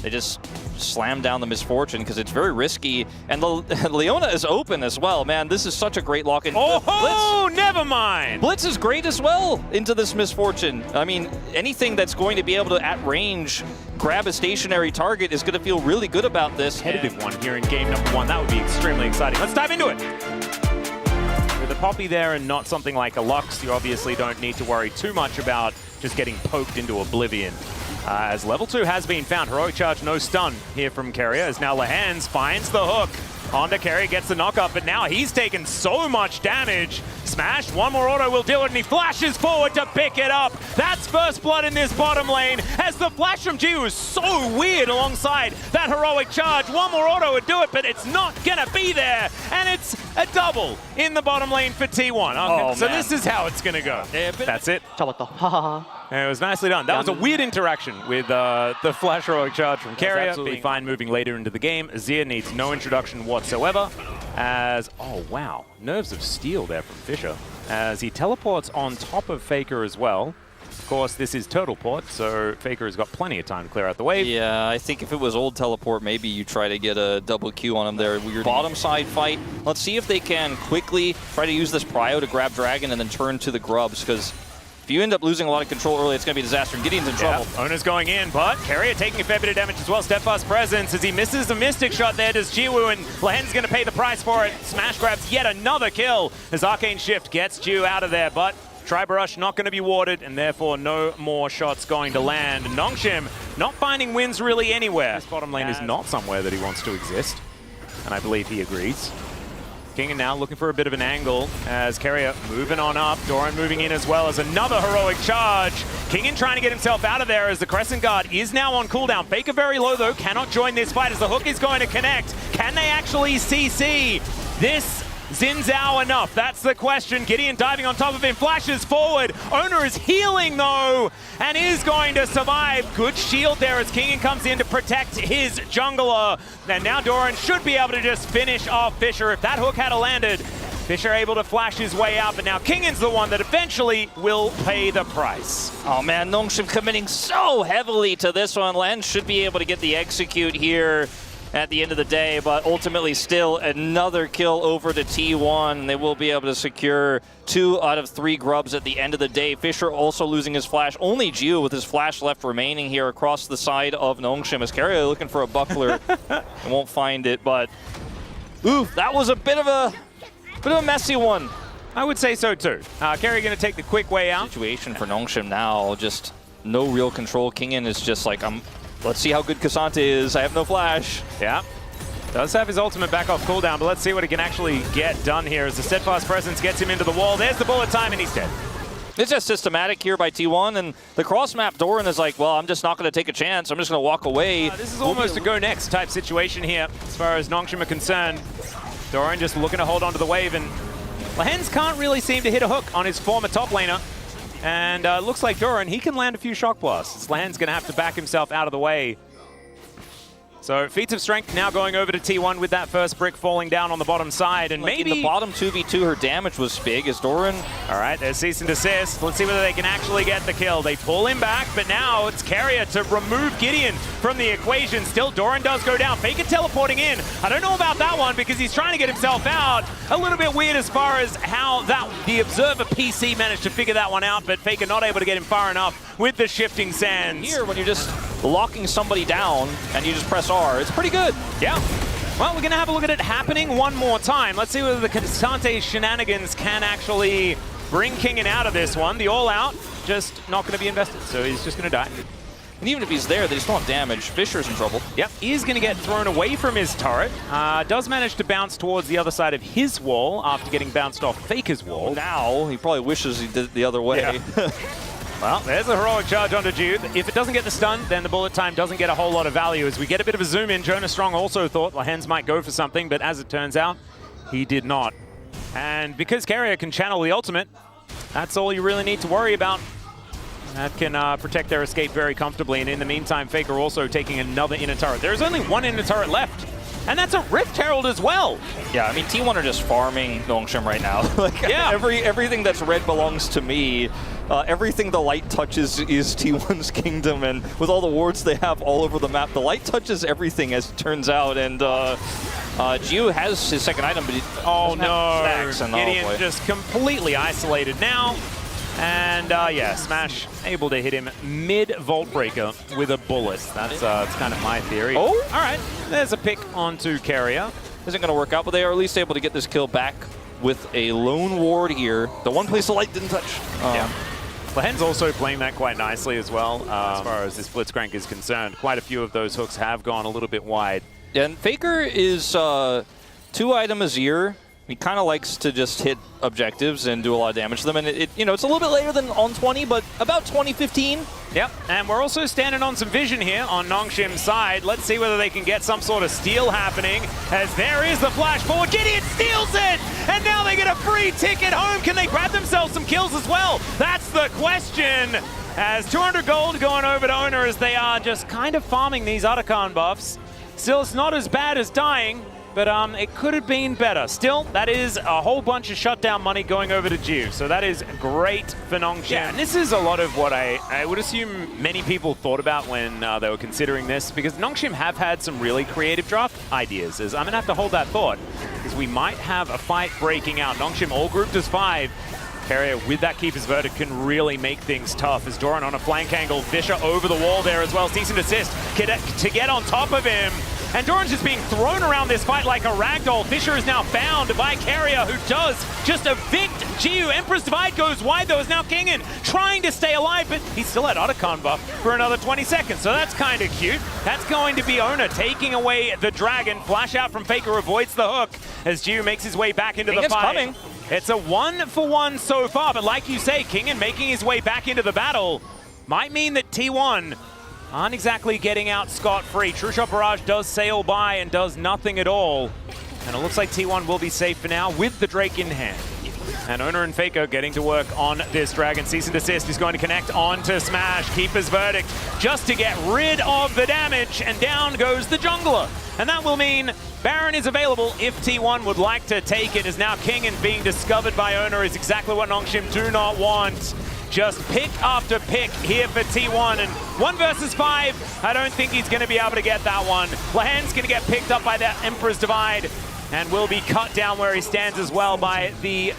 They just slam down the misfortune because it's very risky. And the Leona is open as well. Man, this is such a great lock-in. Oh, never mind. Blitz is great as well into this misfortune. I mean, anything that's going to be able to, at range, grab a stationary target is going to feel really good about this. Competitive one here in game number 1. That would be extremely exciting. Let's dive into it. With a Poppy there and not something like a Lux, you obviously don't need to worry too much about just getting poked into oblivion. As level 2 has been found. Heroic Charge, no stun here from Keria, as now Lehans finds the hook. Onto Keria, gets the knock-up, but now he's taken so much damage. Smashed, one more auto will do it, and he flashes forward to pick it up. That's first blood in this bottom lane, as the flash from Jiu is so weird alongside that Heroic Charge. One more auto would do it, but it's not gonna be there, and it's a double in the bottom lane for T1. Okay, oh, so man. This is how it's gonna go. That's it. 잡았다. And it was nicely done. That was a weird interaction with the flash Heroic Charge from Keria. Absolutely fine moving later into the game. Azir needs no introduction whatsoever. As, oh wow, Nerves of Steel there from Fisher. As he teleports on top of Faker as well. Of course, this is Turtle Port, so Faker has got plenty of time to clear out the wave. Yeah, I think if it was old teleport, maybe you try to get a double Q on him there. Weird bottom side fight. Let's see if they can quickly try to use this prio to grab Dragon and then turn to the grubs, because if you end up losing a lot of control early, it's going to be a disaster, and Gideon's in trouble. Owner's going in, but Keria taking a fair bit of damage as well. Steadfast Presence as he misses the Mystic Shot there. Does Jiwoo, and Lehen's going to pay the price for it. Smash grabs yet another kill as Arcane Shift gets Jiu out of there, but Tri-Brush not going to be warded, and therefore no more shots going to land. Nongshim not finding wins really anywhere. This bottom lane is not somewhere that he wants to exist, and I believe he agrees. Kingen now looking for a bit of an angle as Keria moving on up. Doran moving in as well as another Heroic Charge. Kingen trying to get himself out of there as the Crescent Guard is now on cooldown. Faker very low though, cannot join this fight as the hook is going to connect. Can they actually CC this Xin Zhao enough? That's the question. Gideon diving on top of him, flashes forward. Owner is healing though, and is going to survive. Good shield there as Kingen comes in to protect his jungler. And now Doran should be able to just finish off Fisher. If that hook had landed, Fisher able to flash his way out, but now Kingen's the one that eventually will pay the price. Oh man, Nongshim committing so heavily to this one. Len should be able to get the execute here at the end of the day, but ultimately still another kill over to T1. They will be able to secure 2 out of 3 grubs at the end of the day. Fisher also losing his flash. Only Jiu with his flash left remaining here across the side of Nongshim. As Keria looking for a buckler and won't find it, but oof, that was a bit of a messy one. I would say so too. Keria going to take the quick way out. Situation for Nongshim now, just no real control. Kingen is just like, let's see how good Cassante is. I have no flash. Yeah. Does have his ultimate back off cooldown, but let's see what he can actually get done here as the Steadfast Presence gets him into the wall. There's the bullet time, and he's dead. It's just systematic here by T1, and the cross-map Doran is like, well, I'm just not going to take a chance. I'm just going to walk away. This is almost a go next type situation here as far as Nongshim are concerned. Doran just looking to hold onto the wave, and Lehens can't really seem to hit a hook on his former top laner. And looks like Doran, he can land a few shock blasts. Lehen's going to have to back himself out of the way. So Feats of Strength now going over to T1 with that first brick falling down on the bottom side. And like maybe in the bottom 2v2, her damage was big as Doran. All right, there's cease and desist. Let's see whether they can actually get the kill. They pull him back, but now it's Keria to remove Gideon from the equation. Still, Doran does go down. Faker teleporting in. I don't know about that one because he's trying to get himself out. A little bit weird as far as how the Observer PC managed to figure that one out, but Faker not able to get him far enough with the shifting sands. Here, when you're just locking somebody down and you just press R, it's pretty good. Yeah. Well, we're going to have a look at it happening one more time. Let's see whether the Cassante shenanigans can actually bring Kingen out of this one. The all-out just not going to be invested, so he's just going to die. And even if he's there, they still have damage. Fisher's in trouble. Yep, he's going to get thrown away from his turret. Does manage to bounce towards the other side of his wall after getting bounced off Faker's wall. Now, he probably wishes he did it the other way. Yeah. Well, there's a Heroic Charge onto Jude. If it doesn't get the stun, then the bullet time doesn't get a whole lot of value. As we get a bit of a zoom in, Jonas Strong also thought Lehens might go for something, but as it turns out, he did not. And because Keria can channel the ultimate, that's all you really need to worry about. That can protect their escape very comfortably. And in the meantime, Faker also taking another inner turret. There's only one inner turret left And that's a Rift Herald as well. Yeah, I mean, T1 are just farming Nongshim right now. Like, yeah. everything that's red belongs to me. Everything the light touches is T1's kingdom, and with all the wards they have all over the map, the light touches everything, as it turns out. And Jiu has his second item, but he doesn't have stacks. Gideon just completely isolated now. And yeah, Smash able to hit him mid-Vault Breaker with a bullet. That's kind of my theory. Oh! All right, there's a pick onto Carrier. Isn't going to work out, but they are at least able to get this kill back with a lone ward here. The one place the light didn't touch. Yeah. Lahen's also playing that quite nicely as well, as far as this Blitzcrank is concerned. Quite a few of those hooks have gone a little bit wide. And Faker is 2 item Azir. He kind of likes to just hit objectives and do a lot of damage to them. And it's a little bit later than on 20, but about 2015. Yep, and we're also standing on some vision here on Nongshim's side. Let's see whether they can get some sort of steal happening, as there is the flash forward. Gideon steals it, and now they get a free ticket home. Can they grab themselves some kills as well? That's the question. As 200 gold going over to Owner, as they are just kind of farming these Otacon buffs. Still, it's not as bad as dying, but it could have been better. Still, that is a whole bunch of shutdown money going over to Jiu, so that is great for Nongshim. Yeah, and this is a lot of what I would assume many people thought about when they were considering this, because Nongshim have had some really creative draft ideas. I'm going to have to hold that thought, because we might have a fight breaking out. Nongshim all grouped as 5. Carrier with that Keeper's Verdict can really make things tough, as Doran on a flank angle. Fisher over the wall there as well. Cease and desist to get on top of him. And Doran's just being thrown around this fight like a ragdoll. Fisher is now found by Carrier, who does just evict Jiu. Empress Divide goes wide, though, is now Kingen trying to stay alive, but he's still at Otacon buff for another 20 seconds, so that's kind of cute. That's going to be Owner taking away the Dragon. Flash out from Faker avoids the hook as Jiu makes his way back into the fight. Coming. It's a 1-for-1 so far, but like you say, Kingen making his way back into the battle might mean that T1 aren't exactly getting out scot-free. True Shot Barrage does sail by and does nothing at all. And it looks like T1 will be safe for now with the Drake in hand. And Owner and Faker getting to work on this Dragon. Cease and desist is going to connect onto Smash. Keeper's Verdict just to get rid of the damage. And down goes the jungler. And that will mean Baron is available if T1 would like to take it, as now Kingen being discovered by Owner is exactly what Nongshim do not want. Just pick after pick here for T1, and 1 versus 5, I don't think he's going to be able to get that one. Lahen's going to get picked up by that Emperor's Divide and will be cut down where he stands as well by the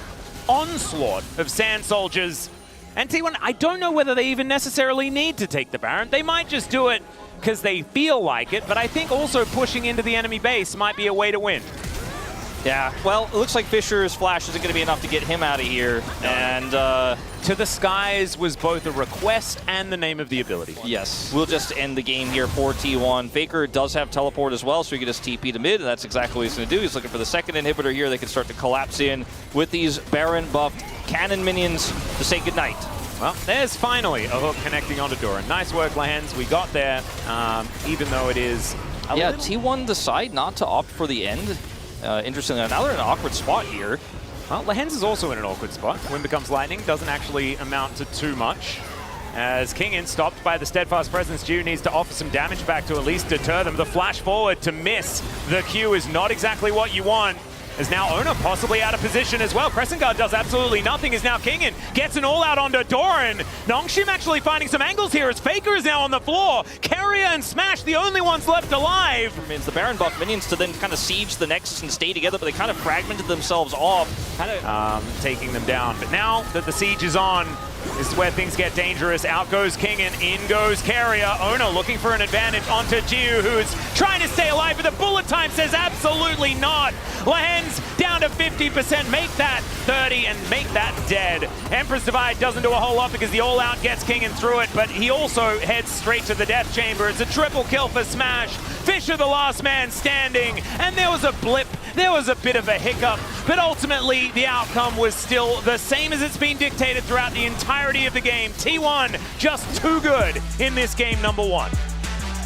onslaught of Sand Soldiers. And T1, I don't know whether they even necessarily need to take the Baron. They might just do it because they feel like it, but I think also pushing into the enemy base might be a way to win. Yeah, well, it looks like Fisher's flash isn't going to be enough to get him out of here. And To the Skies was both a request and the name of the ability. Yes, we'll just end the game here for T1. Faker does have teleport as well, so he can just TP to mid, and that's exactly what he's going to do. He's looking for the second inhibitor here. They can start to collapse in with these Baron buffed cannon minions to say goodnight. Well, there's finally a hook connecting onto Doran. Nice work, Lahens. We got there, even though it is a yeah, little... T1 decide not to opt for the end. Interestingly, now they're in an awkward spot here. Well, Lahens is also in an awkward spot. When becomes lightning, doesn't actually amount to too much. As Kingen, stopped by the Steadfast Presence, Jiu needs to offer some damage back to at least deter them. The flash forward to miss the Q is not exactly what you want. As now Owner possibly out of position as well. Crescent Guard does absolutely nothing as now Kingen gets an all-out onto Doran. Nongshim actually finding some angles here as Faker is now on the floor. Carrier and Smash the only ones left alive. Means the Baron buff minions to then kind of siege the Nexus and stay together, but they kind of fragmented themselves off. Taking them down. But now that the siege is on, this is where things get dangerous. Out goes Kingen, in goes Carrier. Owner looking for an advantage onto Jiu, who's trying to stay alive, but the bullet time says absolutely not. Lahens down to 50%, make that 30 and make that dead. Emperor's Divide doesn't do a whole lot because the all-out gets Kingen through it, but he also heads straight to the death chamber. It's a triple kill for Smash. Fisher the last man standing, and there was a blip. There was a bit of a hiccup, but ultimately the outcome was still the same as it's been dictated throughout the entirety of the game. T1 just too good in this game number 1.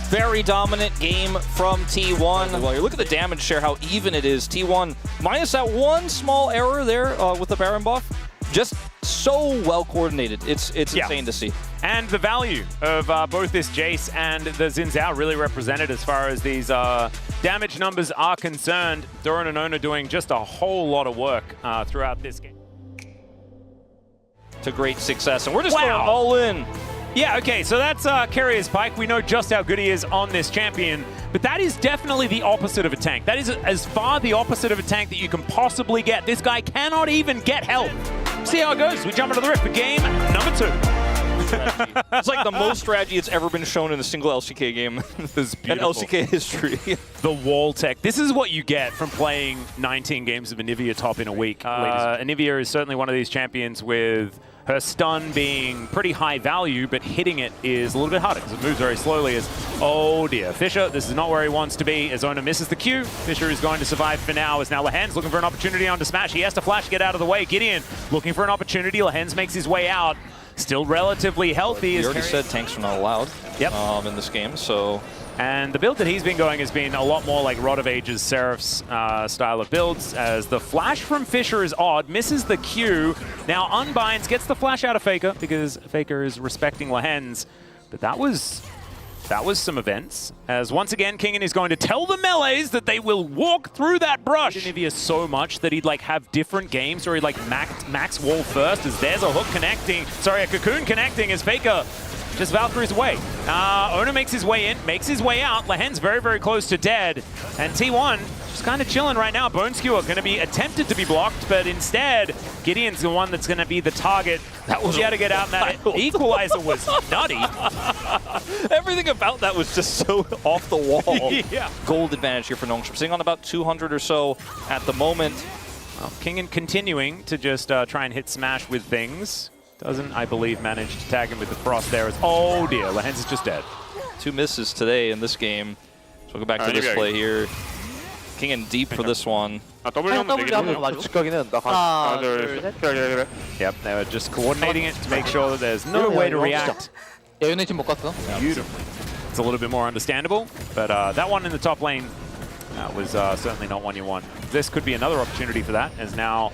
Very dominant game from T1. Well, you look at the damage share, how even it is. T1 minus that one small error there with the Baron buff. Just so well coordinated. It's insane to see. And the value of both this Jace and the Xin Zhao really represented as far as these damage numbers are concerned. Doran and Ona doing just a whole lot of work throughout this game. To great success, and we're just going all in. Yeah, okay, so that's Carrier's Pike. We know just how good he is on this champion, but that is definitely the opposite of a tank. That is as far the opposite of a tank that you can possibly get. This guy cannot even get help. See how it goes. We jump into the rift for game number 2. It's like the most strategy it's ever been shown in a single LCK game in LCK history. The wall tech. This is what you get from playing 19 games of Anivia top in a week. Anivia is certainly one of these champions with her stun being pretty high value, but hitting it is a little bit harder because it moves very slowly. Oh dear, Fisher, this is not where he wants to be. As Ona misses the Q, Fisher is going to survive for now. As now Lehens looking for an opportunity onto Smash. He has to flash to get out of the way. Gideon looking for an opportunity. Lehens makes his way out. Still relatively healthy. You already said tanks are not allowed in this game, so... And the build that he's been going has been a lot more like Rod of Ages, Seraph's style of builds, as the flash from Fisher is odd, misses the Q. Now unbinds, gets the flash out of Faker, because Faker is respecting Lehens. But that was some events, as once again, Kingen is going to tell the melees that they will walk through that brush. Anivia so much that he'd like have different games where he'd like max wall first, as there's a hook connecting, sorry, a cocoon connecting as Faker just Valkyrie's away. Ona makes his way in, makes his way out. Lehen's very, very close to dead. And T1 just kind of chilling right now. Bone Skewer going to be attempted to be blocked, but instead, Gideon's the one that's going to be the target. That was he had to get out, and that equalizer was nutty. Everything about that was just so off the wall. Yeah. Gold advantage here for Nongshim, sitting on about 200 or so at the moment. Well, Kingen continuing to just try and hit Smash with things. Doesn't, I believe, manage to tag him with the Frost there. Oh dear, Lehens is just dead. 2 misses today in this game. So we'll go back to this play here. Kingen deep for this one. Yep, they were just coordinating it to make sure that there's no way to react. Beautiful. It's a little bit more understandable, but that one in the top lane was certainly not one you want. This could be another opportunity for that, as now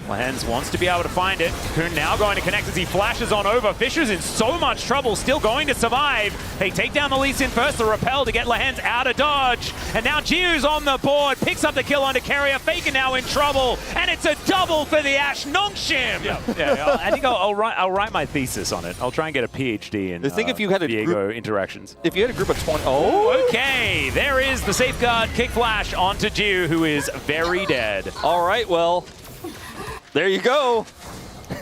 Lehens wants to be able to find it. Cocoon now going to connect as he flashes on over. Fisher's in so much trouble, still going to survive. They take down the Lee Sin first, the repel to get Lehens out of dodge. And now Jiu's on the board, picks up the kill onto Carrier. Faker now in trouble, and it's a double for the Ash Nongshim. Yeah, I think I'll write my thesis on it. I'll try and get a PhD in I think if you had a Diego interactions. If you had a group of 20... Oh, okay. There is the safeguard kick flash onto Jiu, who is very dead. All right, well... There you go.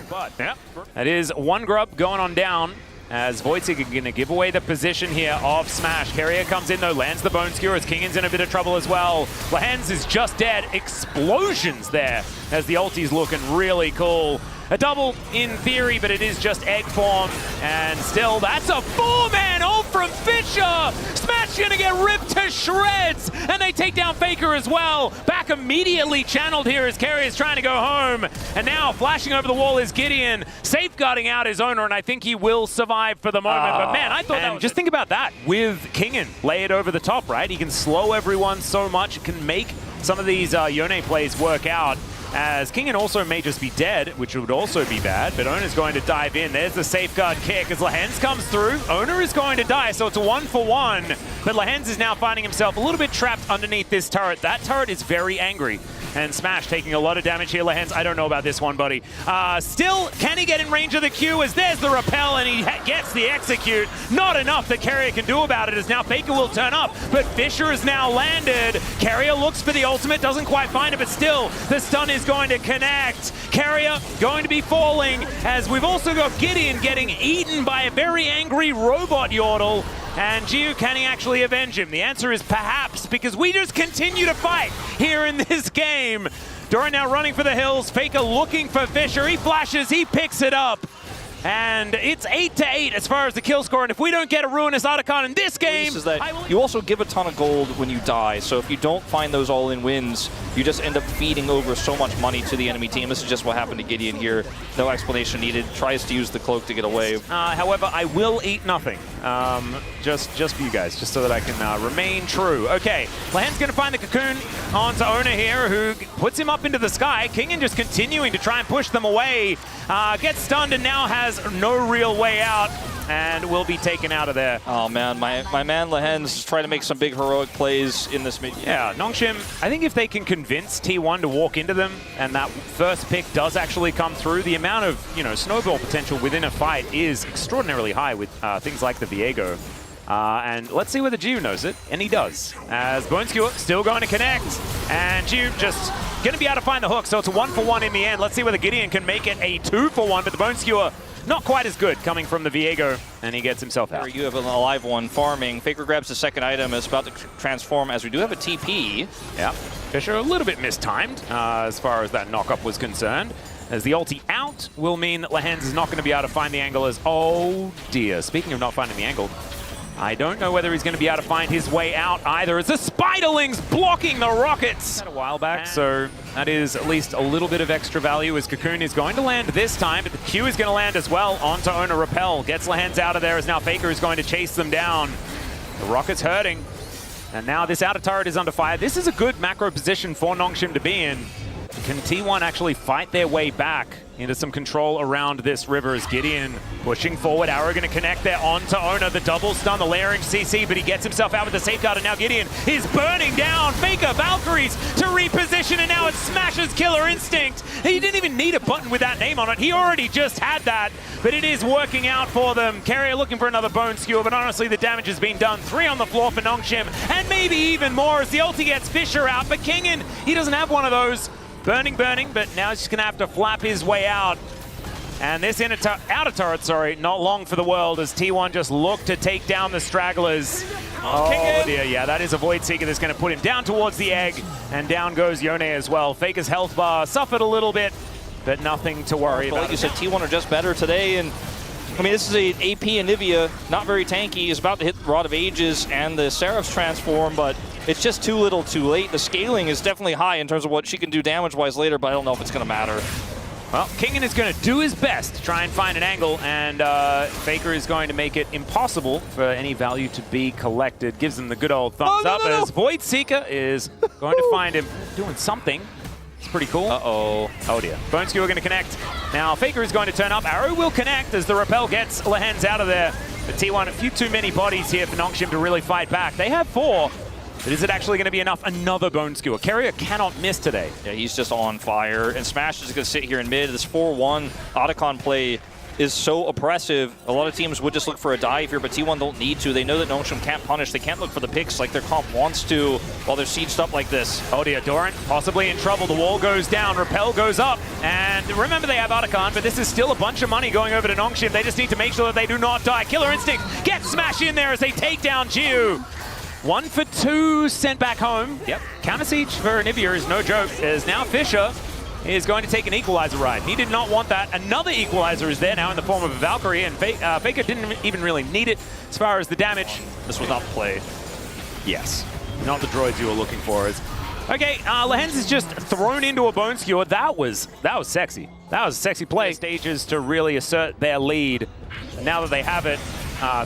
But yeah, that is one grub going on down, as Wojcik is going to give away the position here of Smash. Carrier comes in though, lands the Bone Skewer as Kingen's in a bit of trouble as well. Lehens is just dead. Explosions there as the ulti's looking really cool. A double in theory, but it is just egg form. And still, that's a 4-man ult from Fisher. Smash gonna get ripped to shreds. And they take down Faker as well. Back immediately channeled here as Carrier is trying to go home. And now flashing over the wall is Gideon, safeguarding out his owner, and I think he will survive for the moment. But man, I thought that was... Just think about that with Kingen. Lay it over the top, right? He can slow everyone so much. It can make some of these Yone plays work out. As Kingen also may just be dead, which would also be bad, but Ona's going to dive in. There's the safeguard kick as Lehens comes through. Ona is going to die, so it's a 1-for-1. But Lehens is now finding himself a little bit trapped underneath this turret. That turret is very angry. And Smash taking a lot of damage here. Lehens, I don't know about this one, buddy. Still, can he get in range of the Q? As there's the repel, and he gets the execute. Not enough that Carrier can do about it, as now Faker will turn up. But Fisher is now landed. Carrier looks for the ultimate, doesn't quite find it, but still, the stun is going to connect. Carrier going to be falling, as we've also got Gideon getting eaten by a very angry robot Yordle. And Jiu, can he actually avenge him? The answer is perhaps, because we just continue to fight here in this game. Doran now running for the hills. Faker looking for Fisher. He flashes, he picks it up. And it's 8-8 as far as the kill score. And if we don't get a Ruinous Otacon in this game, you also give a ton of gold when you die. So if you don't find those all-in wins, you just end up feeding over so much money to the enemy team. This is just what happened to Gideon here. No explanation needed. Tries to use the cloak to get away. However, I will eat nothing. Just for you guys, just so that I can remain true. Okay, Lehen's going to find the cocoon onto Ona here, who puts him up into the sky. Kingen just continuing to try and push them away. Gets stunned and now has no real way out, and will be taken out of there. Oh man, my man Lehen's trying to make some big heroic plays in this meet. Yeah, Nongshim, I think if they can convince T1 to walk into them and that first pick does actually come through, the amount of, you know, snowball potential within a fight is extraordinarily high with things like the Viego. And let's see whether Jiu knows it, and he does. As Bone Skewer still going to connect, and Jiu just going to be able to find the hook, so it's a 1-for-1 in the end. Let's see whether Gideon can make it a 2-for-1, but the Bone Skewer not quite as good coming from the Viego, and he gets himself out. You have an alive one farming. Faker grabs the second item, is about to transform as we do have a TP. Yeah, Fisher a little bit mistimed as far as that knock-up was concerned. As the ulti out will mean that Lehens is not going to be able to find the angle as, oh dear, speaking of not finding the angle, I don't know whether he's going to be able to find his way out either, as the Spiderlings blocking the rockets a while back, so that is at least a little bit of extra value as Cocoon is going to land this time, but the Q is going to land as well onto Owner Repel. Gets Lehens out of there as now Faker is going to chase them down. The rocket's hurting, and now this outer turret is under fire. This is a good macro position for Nongshim to be in. Can T1 actually fight their way back into some control around this river as Gideon pushing forward? Arrow going to connect there onto Owner. The double stun, the layering CC, but he gets himself out with the safeguard, and now Gideon is burning down. Faker, Valkyries to reposition, and now it smashes Killer Instinct. He didn't even need a button with that name on it. He already just had that, but it is working out for them. Carrier looking for another Bone Skewer, but honestly, the damage has been done. 3 on the floor for Nongshim, and maybe even more as the ulti gets Fisher out, but Kingen, he doesn't have one of those. Burning, but now he's just going to have to flap his way out. And this outer turret, sorry, not long for the world as T1 just look to take down the stragglers. Oh dear, yeah, that is a Void Seeker that's going to put him down towards the egg. And down goes Yone as well. Faker's health bar suffered a little bit, but nothing to worry about. Like you said, T1 are just better today. And I mean, this is an AP Anivia, not very tanky. He's about to hit Rod of Ages and the Seraph's transform, but it's just too little too late. The scaling is definitely high in terms of what she can do damage-wise later, but I don't know if it's going to matter. Well, Kingen is going to do his best to try and find an angle, and Faker is going to make it impossible for any value to be collected. Gives him the good old thumbs up as Void Seeker is going to find him doing something. It's pretty cool. Uh-oh. Oh dear. Bone Skewer going to connect. Now Faker is going to turn up. Arrow will connect as the Repel gets Lehens out of there. But T1, a few too many bodies here for Nongshim to really fight back. They have 4. But is it actually going to be enough? Another Bone Skewer. Carrier cannot miss today. Yeah, he's just on fire. And Smash is going to sit here in mid. This 4-1 Otacon play is so oppressive. A lot of teams would just look for a dive here, but T1 don't need to. They know that Nongshim can't punish. They can't look for the picks like their comp wants to while they're sieged up like this. Oh dear, Doran possibly in trouble. The wall goes down. Repel goes up. And remember, they have Otacon, but this is still a bunch of money going over to Nongshim. They just need to make sure that they do not die. Killer Instinct gets Smash in there as they take down Jiu. 1 for 2 sent back home. Yep. Counter siege for Anivia is no joke, as now Fisher is going to take an equalizer ride. He did not want that. Another equalizer is there now in the form of a Valkyrie, and Faker didn't even really need it as far as the damage. This was not the play. Yes. Not the droids you were looking for. Okay, Lehens is just thrown into a Bone Skewer. That was sexy. That was a sexy play. Stages to really assert their lead. And now that they have it,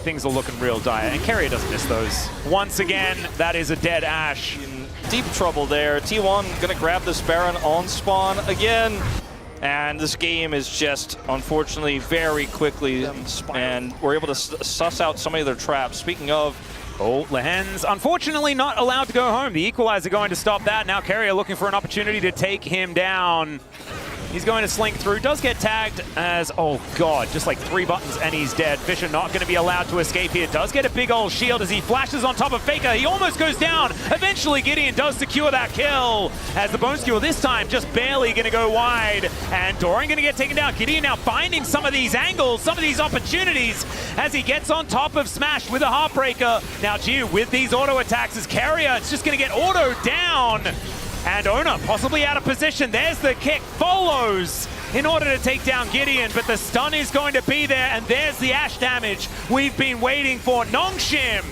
things are looking real dire, and Carrier doesn't miss those. Once again, that is a dead Ashe. In deep trouble there. T1 gonna grab this Baron on spawn again. And this game is just, unfortunately, very quickly, and we're able to suss out some of their traps. Speaking of, oh, Lehens, unfortunately not allowed to go home. The equalizer going to stop that. Now Carrier looking for an opportunity to take him down. He's going to slink through, does get tagged as, oh god, just like 3 buttons and he's dead. Fisher not going to be allowed to escape here. Does get a big old shield as he flashes on top of Faker. He almost goes down. Eventually Gideon does secure that kill as the Bone Skewer this time just barely going to go wide. And Doran going to get taken down. Gideon now finding some of these angles, some of these opportunities as he gets on top of Smash with a Heartbreaker. Now Jiu with these auto attacks as Carrier, it's just going to get autoed down. And Owner possibly out of position. There's the kick, follows in order to take down Gideon, but the stun is going to be there, and there's the Ashe damage we've been waiting for. Nongshim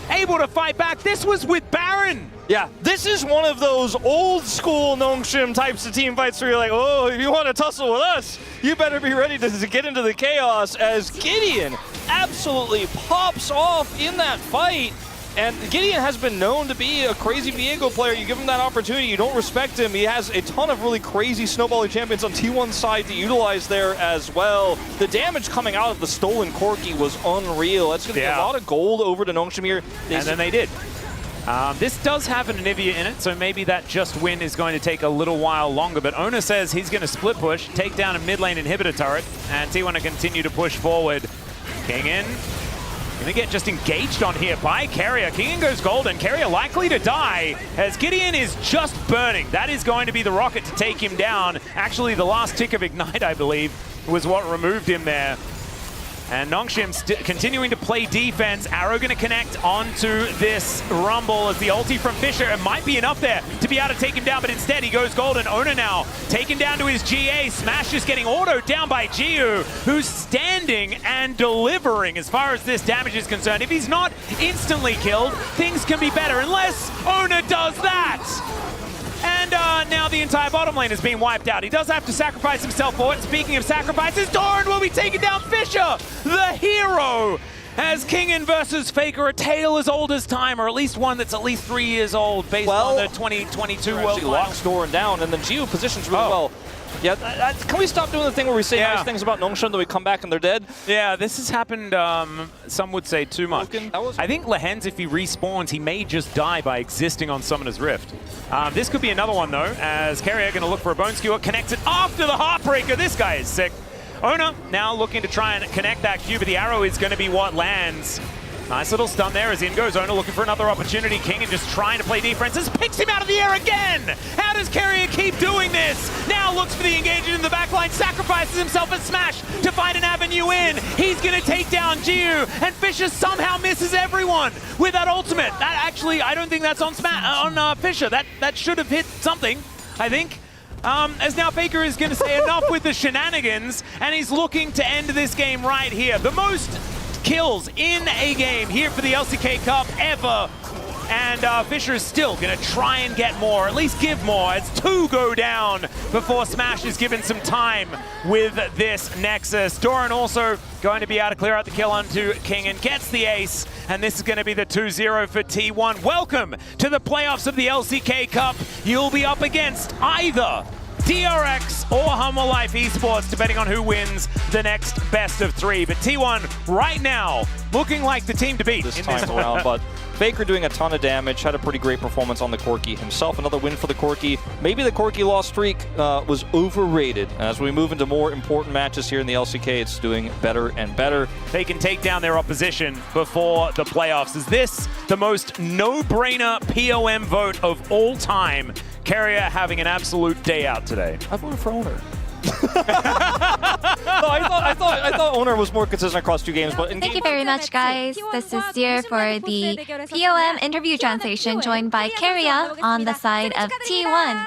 able to fight back. This was with Baron. yeah, this is one of those old school Nongshim types of team fights where you're like, oh, if you want to tussle with us, you better be ready to get into the chaos, as Gideon absolutely pops off in that fight. And Gideon has been known to be a crazy Viego player. You give him that opportunity, you don't respect him. He has a ton of really crazy snowballing champions on T1's side to utilize there as well. The damage coming out of the stolen Corki was unreal. That's going to be a lot of gold over to Nongshim here. And then they did. This does have an Anivia in it, so maybe that just win is going to take a little while longer. But Ona says he's going to split push, take down a mid lane inhibitor turret, and T1 to continue to push forward. Kingin gonna get just engaged on here by Carrier. Kingin goes golden. Carrier likely to die as Gideon is just burning. That is going to be the rocket to take him down. Actually, the last tick of Ignite, I believe, was what removed him there. And Nongshim continuing to play defense. Arrow going to connect onto this Rumble as the ulti from Fisher. It might be enough there to be able to take him down, but instead he goes golden. Ona now taken down to his GA. Smash is getting autoed down by Jiu, who's standing and delivering as far as this damage is concerned. If he's not instantly killed, things can be better unless Ona does that. And now the entire bottom lane is being wiped out. He does have to sacrifice himself for it. Speaking of sacrifices, Doran will be taking down Fisher, the hero, as Kingin versus Faker, a tale as old as time, or at least one that's at least 3 years old based on the 2022 World Cup. Locks Doran down, and then Gio positions really well. Yeah, can we stop doing the thing where we say nice things about Nongshim that we come back and they're dead? Yeah, this has happened, some would say, too much. I think Lehens, if he respawns, he may just die by existing on Summoner's Rift. This could be another one, though, as Carrier going to look for a Bone Skewer, connects it after the Heartbreaker. This guy is sick. Ona now looking to try and connect that Q, but the arrow is going to be what lands. Nice little stun there as in goes Ona looking for another opportunity. Kingin just trying to play defense. This picks him out of the air again! How does Carrier keep doing this? Now looks for the engagement in the backline, sacrifices himself at Smash to find an avenue in. He's gonna take down Jiu, and Fisher somehow misses everyone with that ultimate. That actually, I don't think that's on Fisher. That should have hit something, I think. As now Faker is gonna say enough with the shenanigans, and he's looking to end this game right here. The most kills in a game here for the LCK Cup ever. And Fisher is still going to try and get more, at least give more, as 2 go down before Smash is given some time with this Nexus. Doran also going to be able to clear out the kill onto King and gets the ace, and this is going to be the 2-0 for T1. Welcome to the playoffs of the LCK Cup. You'll be up against either DRX or Humble Life Esports, depending on who wins the next best of 3. But T1 right now looking like the team to beat this time around. But Faker doing a ton of damage, had a pretty great performance on the Corki himself. Another win for the Corki. Maybe the Corki loss streak was overrated. As we move into more important matches here in the LCK, it's doing better and better. They can take down their opposition before the playoffs. Is this the most no-brainer POM vote of all time? Carrier having an absolute day out today. I voted for Owner. I thought Owner was more consistent across 2 games, but thank you very much, guys. This is Dear for the POM interview translation, joined by Carrier on the side of T1.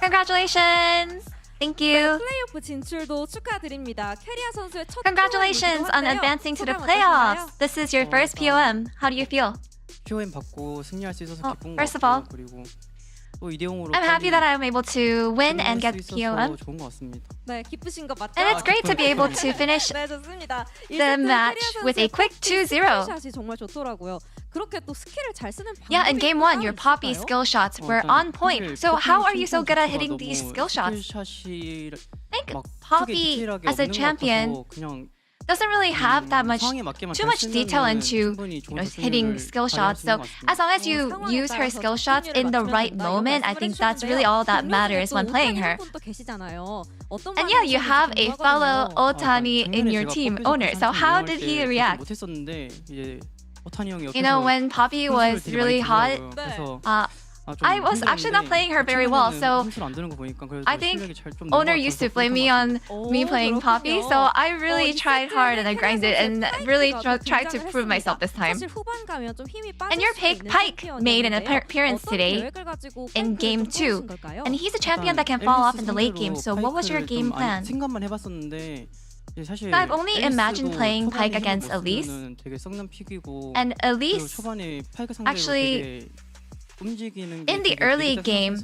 Congratulations! Thank you. Congratulations on advancing to the playoffs. This is your first POM. How do you feel? First of all, I'm happy that I'm able to win and get POM. And it's great to be able to finish the match with a quick 2-0. Yeah, in game 1, your Poppy skill shots were on point. So how are you so good at hitting these skill shots? I think Poppy, as a champion, doesn't really have that too much detail into hitting skill shots. So as long as you use her skill shots in the right moment, I think that's really all that matters when playing her. And yeah, you have a fellow Otani in your team, Owner. So how did he react? You know, when Poppy was really hot, I was actually not playing her very well, so I think Owner used to blame me on me playing Poppy, so I really tried hard and I grinded and really tried to prove myself this time. And your Pyke made an appearance today in game 2, and he's a champion that can fall off in the late game, so what was your game plan? I've only imagined playing Pyke against Elise, and Elise actually in the early game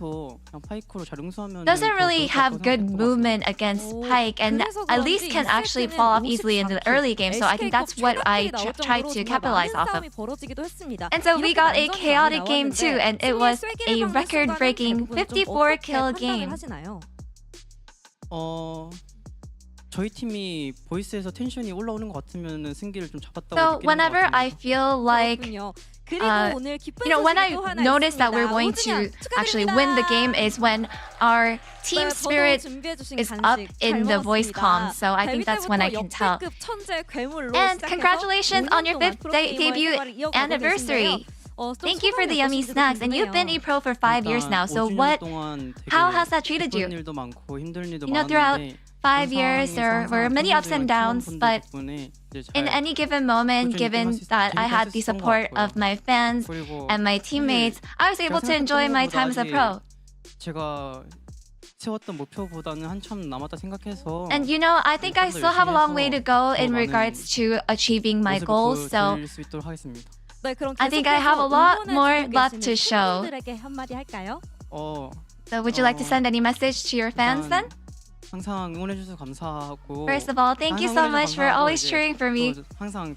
doesn't really have good movement against Pyke and at least can actually fall off easily in the early game. So I think that's what I tried to capitalize off of. And so we got a chaotic game too, and it was a record-breaking 54 kill game. 저희 팀이 보이스에서 텐션이 올라오는 것 같으면 승기를 좀 잡았다고 So 느끼는 whenever 것 같아요. I feel like when I notice that we're going to actually win the game is when our team spirit is up in the voice comms. So I think that's when I can tell. And congratulations on your 5th debut anniversary. Thank you for the yummy snacks. And you've been a pro for 5 years now. So how has that treated you? 힘든 일도 많고 힘든 일도 You know, throughout 많은데 5 years there were many ups and downs, but in any given moment, given that I had the support of my fans and my teammates, I was able to enjoy my time as a pro. 제가 세웠던 목표보다는 한참 남았다 생각해서 And you know, I think I still have a long way to go in regards to achieving my goals, so 보여드릴 수 있도록 하겠습니다. I think I have a lot more left to show. So would you like to send any message to your fans then? 항상 응원해 주셔서 감사하고 First of all, thank you so much for always cheering for me. 항상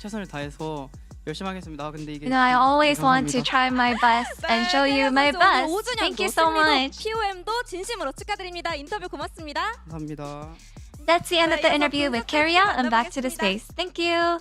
최선을 다해서 열심히 하겠습니다. 근데 이게 You know, I always want to try my best and show you my best. Thank you so much. POM도 진심으로 축하드립니다. 인터뷰 고맙습니다. 감사합니다. That's the end of the interview with Carrie. I'm back to the space. Thank you.